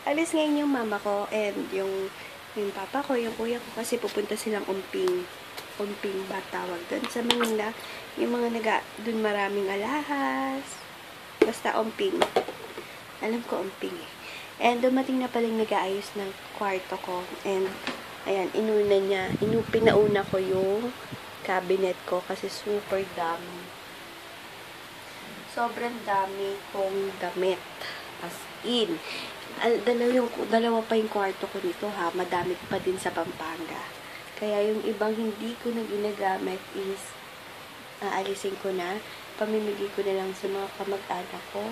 alis ngayon yung mama ko and yung papa ko, yung kuya ko kasi pupunta silang Umping ba tawag doon sa Manila. Yung mga doon maraming alahas. Basta Umping. Alam ko Umping eh. And dumating na palang nag-aayos ng kwarto ko. And ayan, pinauna ko yung cabinet ko kasi super dami. Sobrang dami kong damit. As in. Dalawa pa yung kwarto ko dito ha. Madami pa din sa Pampanga. Kaya yung ibang hindi ko na ginagamit is aalisin ko na. Pamimigay ko na lang sa mga kamag-anak ko.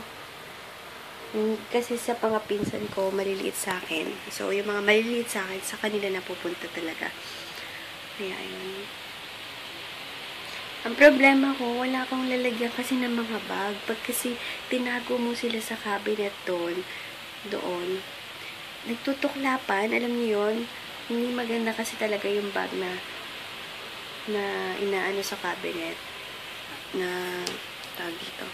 Kasi sa mga pinsan ko, maliliit sa akin. So, yung mga maliliit sa akin, sa kanila na pupunta talaga. Kaya yun. Ang problema ko, wala akong lalagyan kasi ng mga bag. Pag kasi tinago mo sila sa cabinet doon, nagtutuklapan, alam niyo yun, hindi maganda kasi talaga yung bag na inaano sa cabinet, na tawag dito,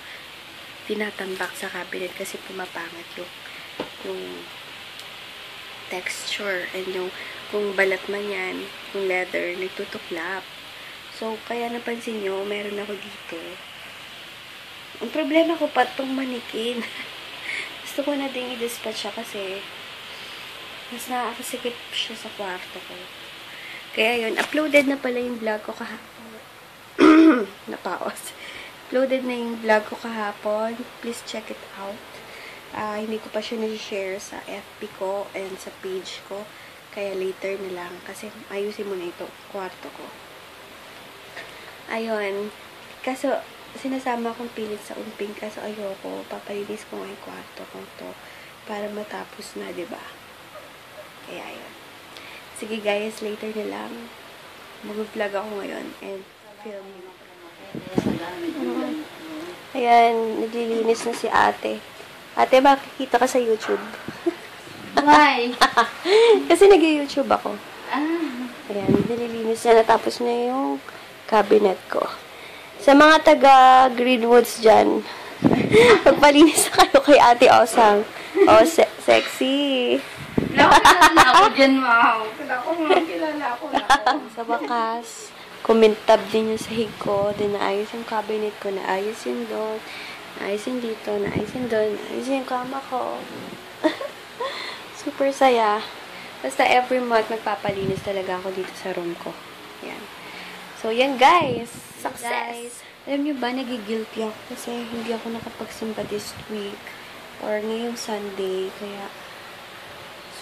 tinatambak sa cabinet kasi pumapangit yung texture and yung kung balat man yan, yung leather, nagtutuklap. So, kaya napansin nyo, meron ako dito. Ang problema ko pa itong manikin. Gusto ko na ding i-dispatch siya kasi mas nakakasikip siya sa kwarto ko. Kaya yun, uploaded na pala yung vlog ko kahapon. Napaos. Uploaded na yung vlog ko kahapon. Please check it out. Hindi ko pa siya na-share sa FB ko and sa page ko. Kaya later na lang. Kasi ayusin mo na ito, kwarto ko. Ayun. Kaso, sinasama akong pilit sa Umping. Kaso ayoko. Papalinis ko nga yung kwarto ko to. Para matapos na, diba? Kaya ayun. Sige guys, later na lang. Mag-vlog ako ngayon. And film. Ayan. Naglilinis na si ate. Ate, makikita ka sa YouTube. Why? Kasi nag-YouTube ako. Ayan. Nililinis na. Natapos na yung cabinet ko. Sa mga taga Greenwoods dyan, magpalinis na kayo kay Ate Osang. Sexy. Kilala ako dyan, wow. Kilala ako. Sa wakas, kumintab din yung sahig ko. Then, naayos yung cabinet ko. Naayos yun doon. Naayos yun dito. Naayos yun doon. Naayos yung kama ko. Super saya. Basta every month, magpapalinis talaga ako dito sa room ko. Yan. So, yan guys. Success. Alam nyo ba, nagigilty ako kasi hindi ako nakapagsimba this week or ngayong Sunday. Kaya,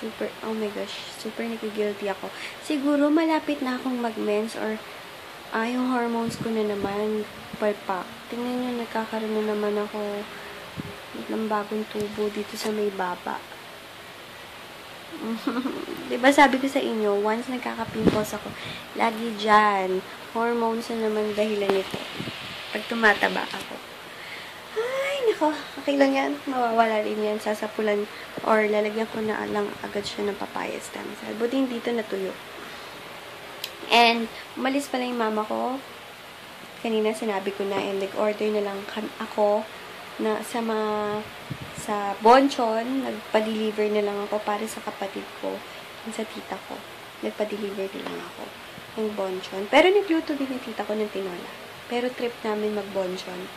super, oh my gosh, super nagigilty ako. Siguro, malapit na akong mag-mens or yung hormones ko na naman, palpak. Tingnan nyo, nagkakaroon na naman ako ng bagong tubo dito sa may baba. Diba sabi ko sa inyo, once nagkaka-pimples ako, lagi dyan, hormones na naman dahilan nito. Pag tumataba ako. Ay, nako, okay lang yan. Mawawala rin yan, sasapulan, or lalagyan ko na lang agad siya ng papaya stem cell. Buti dito natuyo. And, umalis pala yung mama ko. Kanina sinabi ko na, and nag-order na lang ako na sa Bonchon, nagpa-deliver na lang ako para sa kapatid ko, yung sa tita ko. Nagpa-deliver na lang ako ng Bonchon. Pero nagluto din yung tita ko ng tinola. Pero trip namin mag-Bonchon.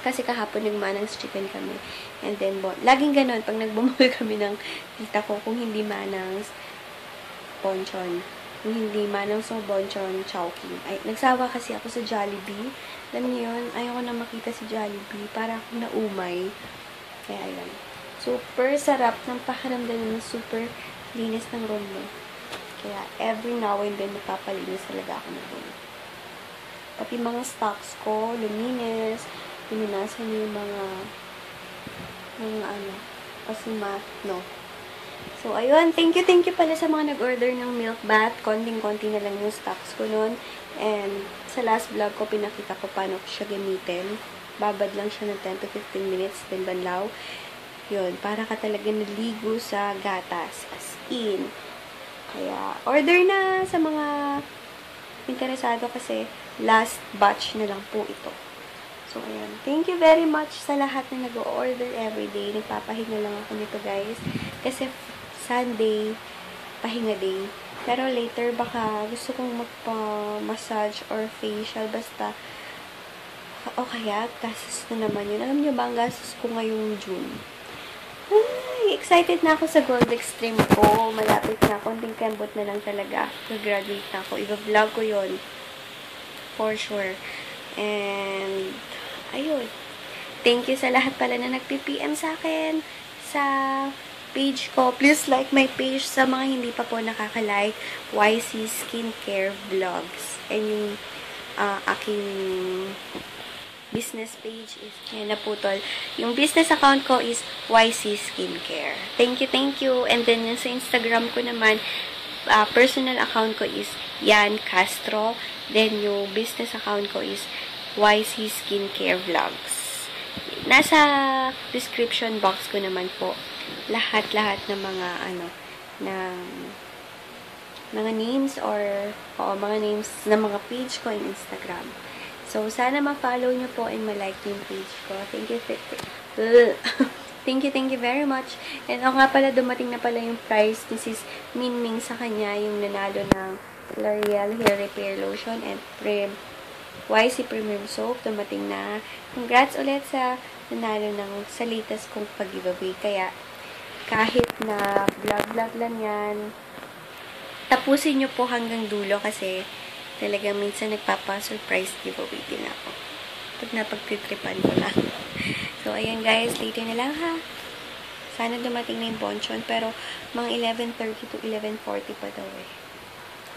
Kasi kahapon nagmanang chicken kami. And then, laging ganun, pag nagbumul kami ng tita ko, kung hindi manang Bonchon, kung hindi manang sa Bonchon, Chowking. Ay, nagsawa kasi ako sa Jollibee. Alam niyo yun, ayoko na makita si Jollibee. Para akong naumay. Kaya yun. Super sarap ng pakiramdam ng super linis ng room mo. Kaya every now and then napapalinis talaga ako ng room. Pati mga stocks ko, luminis, pinunasan yung mga pasimat, no. So, ayun. Thank you pala sa mga nag-order ng milk bath. Konting-konti na lang yung stocks ko nun. And sa last vlog ko, pinakita ko paano ko siya gamitin. Babad lang siya ng 10 to 15 minutes, then banlaw. Yun, para ka talaga naligo sa gatas. As in. Kaya, order na sa mga interesado kasi last batch na lang po ito. So, ayan. Thank you very much sa lahat na nag-order everyday. Nagpapahinga lang ako nito, guys. Kasi Sunday, pahinga day. Pero later, baka gusto kong magpa-massage or facial. Basta, o kaya, gastos na naman yun. Alam niyo ba ang gastos ko ngayong June? Ay, excited na ako sa Gold Extreme ko. Malapit na. Konting kembot na lang talaga. Mag-graduate na ako. I-vlog ko yun. For sure. And, ayun. Thank you sa lahat pala na nag-PM sa akin sa page ko. Please like my page sa mga hindi pa po nakaka-like. YC Skincare Vlogs. And yung aking business page is, yan na po tol. Yung business account ko is YC Skincare. Thank you. And then yung sa Instagram ko naman, personal account ko is Yan Castro. Then yung business account ko is YC Skincare Vlogs. Nasa description box ko naman po lahat ng mga ng mga names or mga names ng mga page ko in Instagram. So, sana ma-follow nyo po and ma-like yung page ko. Thank you. Thank you very much. And nga pala, dumating na pala yung prize ni Sis Minming sa kanya, yung nanalo ng L'Oreal Hair Repair Lotion and YC Premium Soap. Dumating na. Congrats ulit sa nanalo sa latest kong pag-giveaway. Kaya, kahit na vlog lang yan, tapusin nyo po hanggang dulo kasi talagang minsan nagpapa-surprise giveaway din ako. Pag napagtitripan ko lang. So, ayan guys, later na lang ha. Sana dumating na yung bonchon, pero mga 11:30 to 11:40 pa daw eh.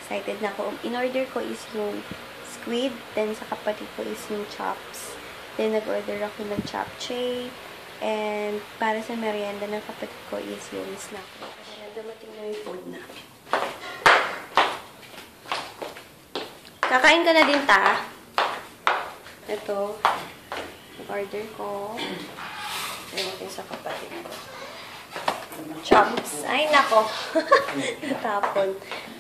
Excited na ako. In-order ko is yung squid, then sa kapatid ko is yung chops. Then, nag-order ako ng chapchae. And, para sa merienda ng kapatid ko is yung snack. Ayan, dumating na yung food namin. Kakain ka na din, ta? Ito. Order ko. Ayan natin sa kapatid ko. Chops. Ay, nako. Natapon.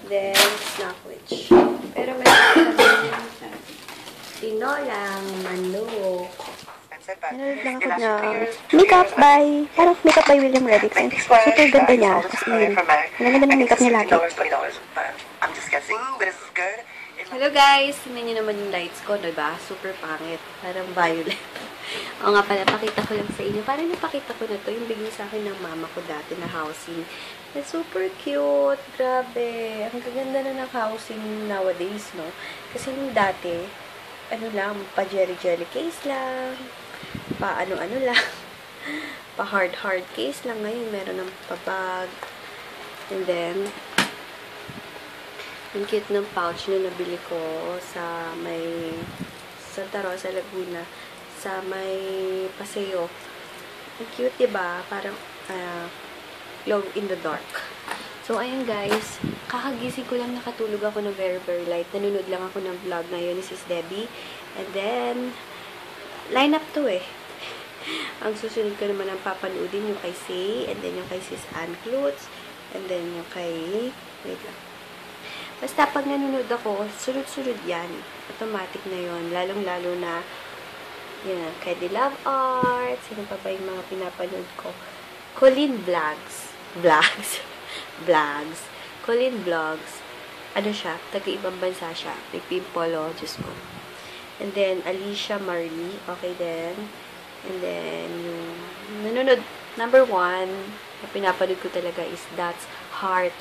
Then, snackwich. Pero meron kami tinolang manok. Nanood lang ako na makeup by, parang makeup by William Reddick. Super ganda niya. As in, ang ganda ng makeup niya lagi. I'm just guessing, but it's good. Hello guys! Tingnan niyo naman yung lights ko, diba? Super pangit. Parang violet. O nga pala, pakita ko lang sa inyo. Parang napakita ko na to, yung bigay sa akin ng mama ko dati na housing. Na super cute. Grabe. Ang gaganda na ng housing nowadays, no? Kasi yung dati, pa jelly case lang. Pa ano lang. Pa hard case lang. Ngayon, meron ng pabag. And then, yung cute ng pouch na nabili ko sa Santa Rosa, Laguna, sa may Paseo. Ang cute, diba? Parang glow in the dark. So, ayun guys, kakagising ko lang, nakatulog ako ng very light. Nanonood lang ako ng vlog ngayon ni Sis Debbie. And then, line up to eh. Ang susunod ko naman ang papanoodin yung kay Say, and then yung kay Sis Ann Klutz, and then yung kay, wait lang. Basta pag nanonood ako, sunod-sunod yan. Automatic na yon. Lalong-lalo na, yun, kay The Love Art. Sino pa ba yung mga pinapanood ko? Colleen Vlogs. Colleen Vlogs. Ano siya? Taga-ibang bansa siya. May pimpolo. Diyos ko. And then, Alicia Marley. Okay din. And then, yung nanonood, number 1, na pinapanood ko talaga is That's Heart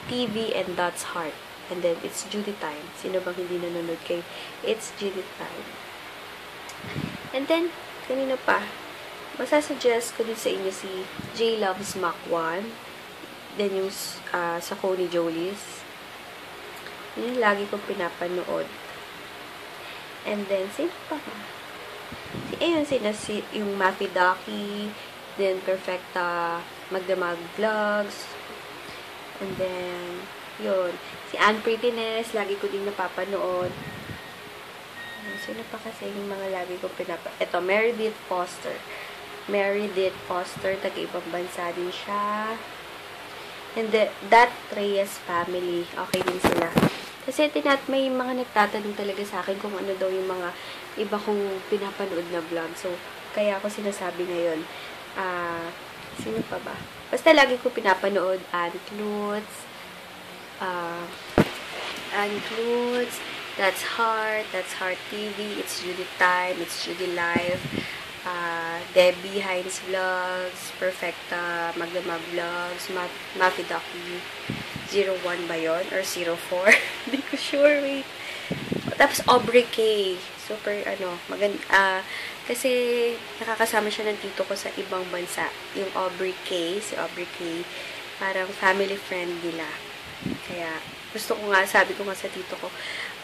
TV and That's Heart. And then, It's Judy Time. Sino bang hindi nanonood kay It's Judy Time? And then, kanino pa? Masasuggest ko din sa inyo si J Loves Mac 1. Then, yung sa Connie Jolies. Yun yung lagi kong pinapanood. And then, sino pa ba? Yung Maffy Ducky. Then, Perfecta Magdamag Vlogs. And then, yun. Si Ann Prettiness, lagi ko din napapanood. Sino pa kasi yung mga lagi ko Ito, Meredith Foster. Taga-ibang bansa din siya. And That Reyes Family. Okay din sila. Kasi may mga nagtatanong talaga sa akin kung ano daw yung mga iba kong pinapanood na vlog. So, kaya ako sinasabi ngayon, sino pa ba? Basta lagi ko pinapanood, Ann Klutz, That's Heart TV, It's Judy Time, It's Judy Live, Debbie Hines Vlogs, Perfecta, Magdama Vlogs, Mafi Ducky, 01 ba yun? Or 04? Hindi ko sure, wait. Tapos Aubrey K. Super, kasi nakakasama siya ng tito ko sa ibang bansa. Yung si Aubrey K, parang family friend nila. Kaya, sabi ko nga sa tito ko,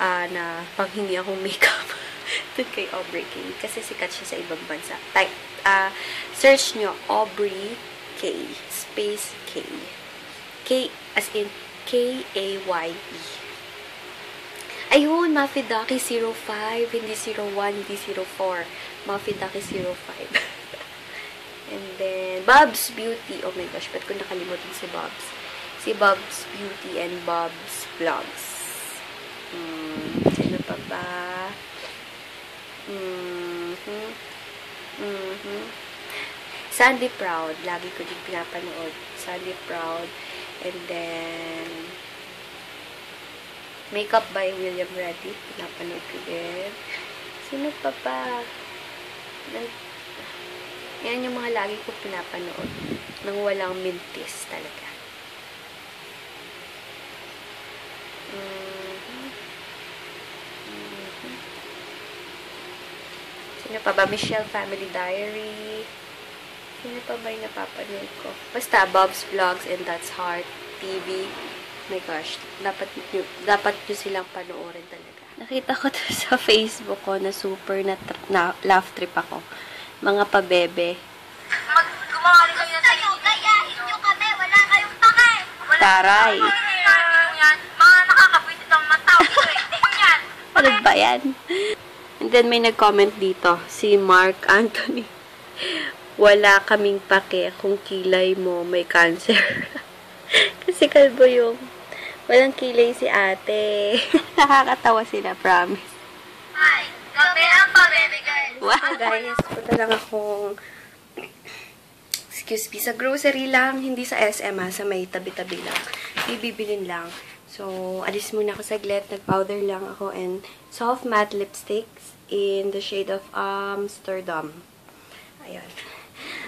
na panghingi akong makeup dun kay Aubrey K. Kasi sikat siya sa ibang bansa. Search nyo, Aubrey K. Space K. K as in K-A-Y-E. Ayun, Mafidaki 05, hindi 01, hindi 04. Mafidaki 05. And then, Bob's Beauty. Oh my gosh, ba't ko nakalimutan si Bob's? Si Bob's Beauty and Bob's Vlogs. Sino pa ba? Sandy Proud. Lagi ko din pinapanood. Sandy Proud. And then, Makeup by William Reddy. Pinapanood ko din. Sino pa ba? Yan yung mga lagi ko pinapanood. Nang walang mintis talaga. Sino pa ba? Michelle Family Diary. Sino pa ba yung napapanood ko? Basta, Bob's Vlogs and That's Heart TV. My gosh, dapat nyo silang panoorin talaga. Nakita ko to sa Facebook ko na super na laugh trip ako. Mga pabebe. Gumawa rin kayo na tayo. Gayahin nyo kami. Wala kayong pake. Taray. Mga nakakapwisit ang mataw. Yan. Ano ba yan? And then may nag-comment dito. Si Mark Anthony. Wala kaming pake kung kilay mo may cancer. Kasi kalbo yung walang kilay si ate. Nakakatawa sila, promise. Hi. Kami ang pabebe guys. Wow, guys. Punta lang akong excuse me, sa grocery lang, hindi sa SM sa may tabi-tabi lang. Bibilin lang. So, alis muna ako saglit. Nag-powder lang ako and soft matte lipsticks in the shade of Amsterdam. Ayun.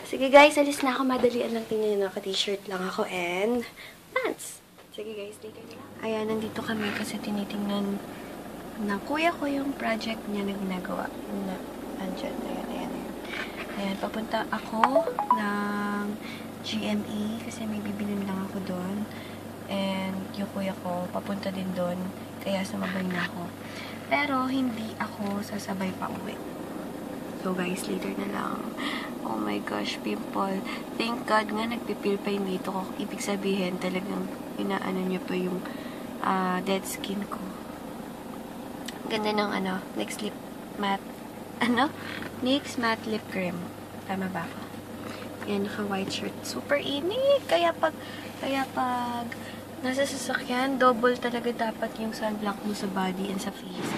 Sige guys, alis na ako. Madalian lang, tingnan nyo, naka-t-shirt lang ako and pants. Sige guys, later na. Ayan, nandito kami kasi tinitingnan ng kuya ko yung project niya na ginagawa. Andyan, ayan. Ayan, papunta ako ng GME kasi may bibilin lang ako doon. And yung kuya ko, papunta din doon. Kaya sumabay na ako. Pero, hindi ako sasabay pa uwi. So guys, later na lang. Oh my gosh, pimple. Thank God nga nagpipil pa yun dito ko. Ibig sabihin, talagang inaano niya pa yung dead skin ko. Ganda ng NYX lip matte. NYX matte lip cream. Tama ba ako? Yan, naka-white shirt. Super init. Kaya pag nasa sasakyan, double talaga dapat yung sunblock mo sa body and sa face.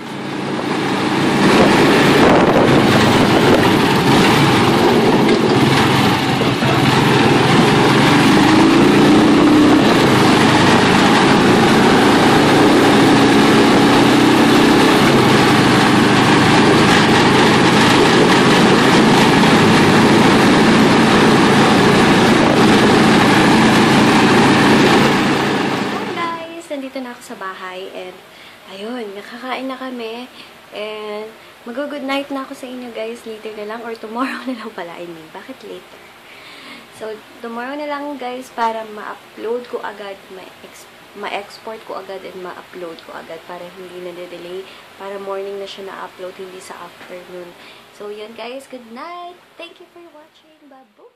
Sa bahay and ayun, nakakain na kami and mag-good night na ako sa inyo guys, later na lang or tomorrow na lang pala, bakit later? So, tomorrow na lang guys para ma-upload ko agad, ma-export ko agad and ma-upload ko agad para hindi na-delay, para morning na siya na-upload, hindi sa afternoon. So, yun guys, good night! Thank you for watching, bye-bye!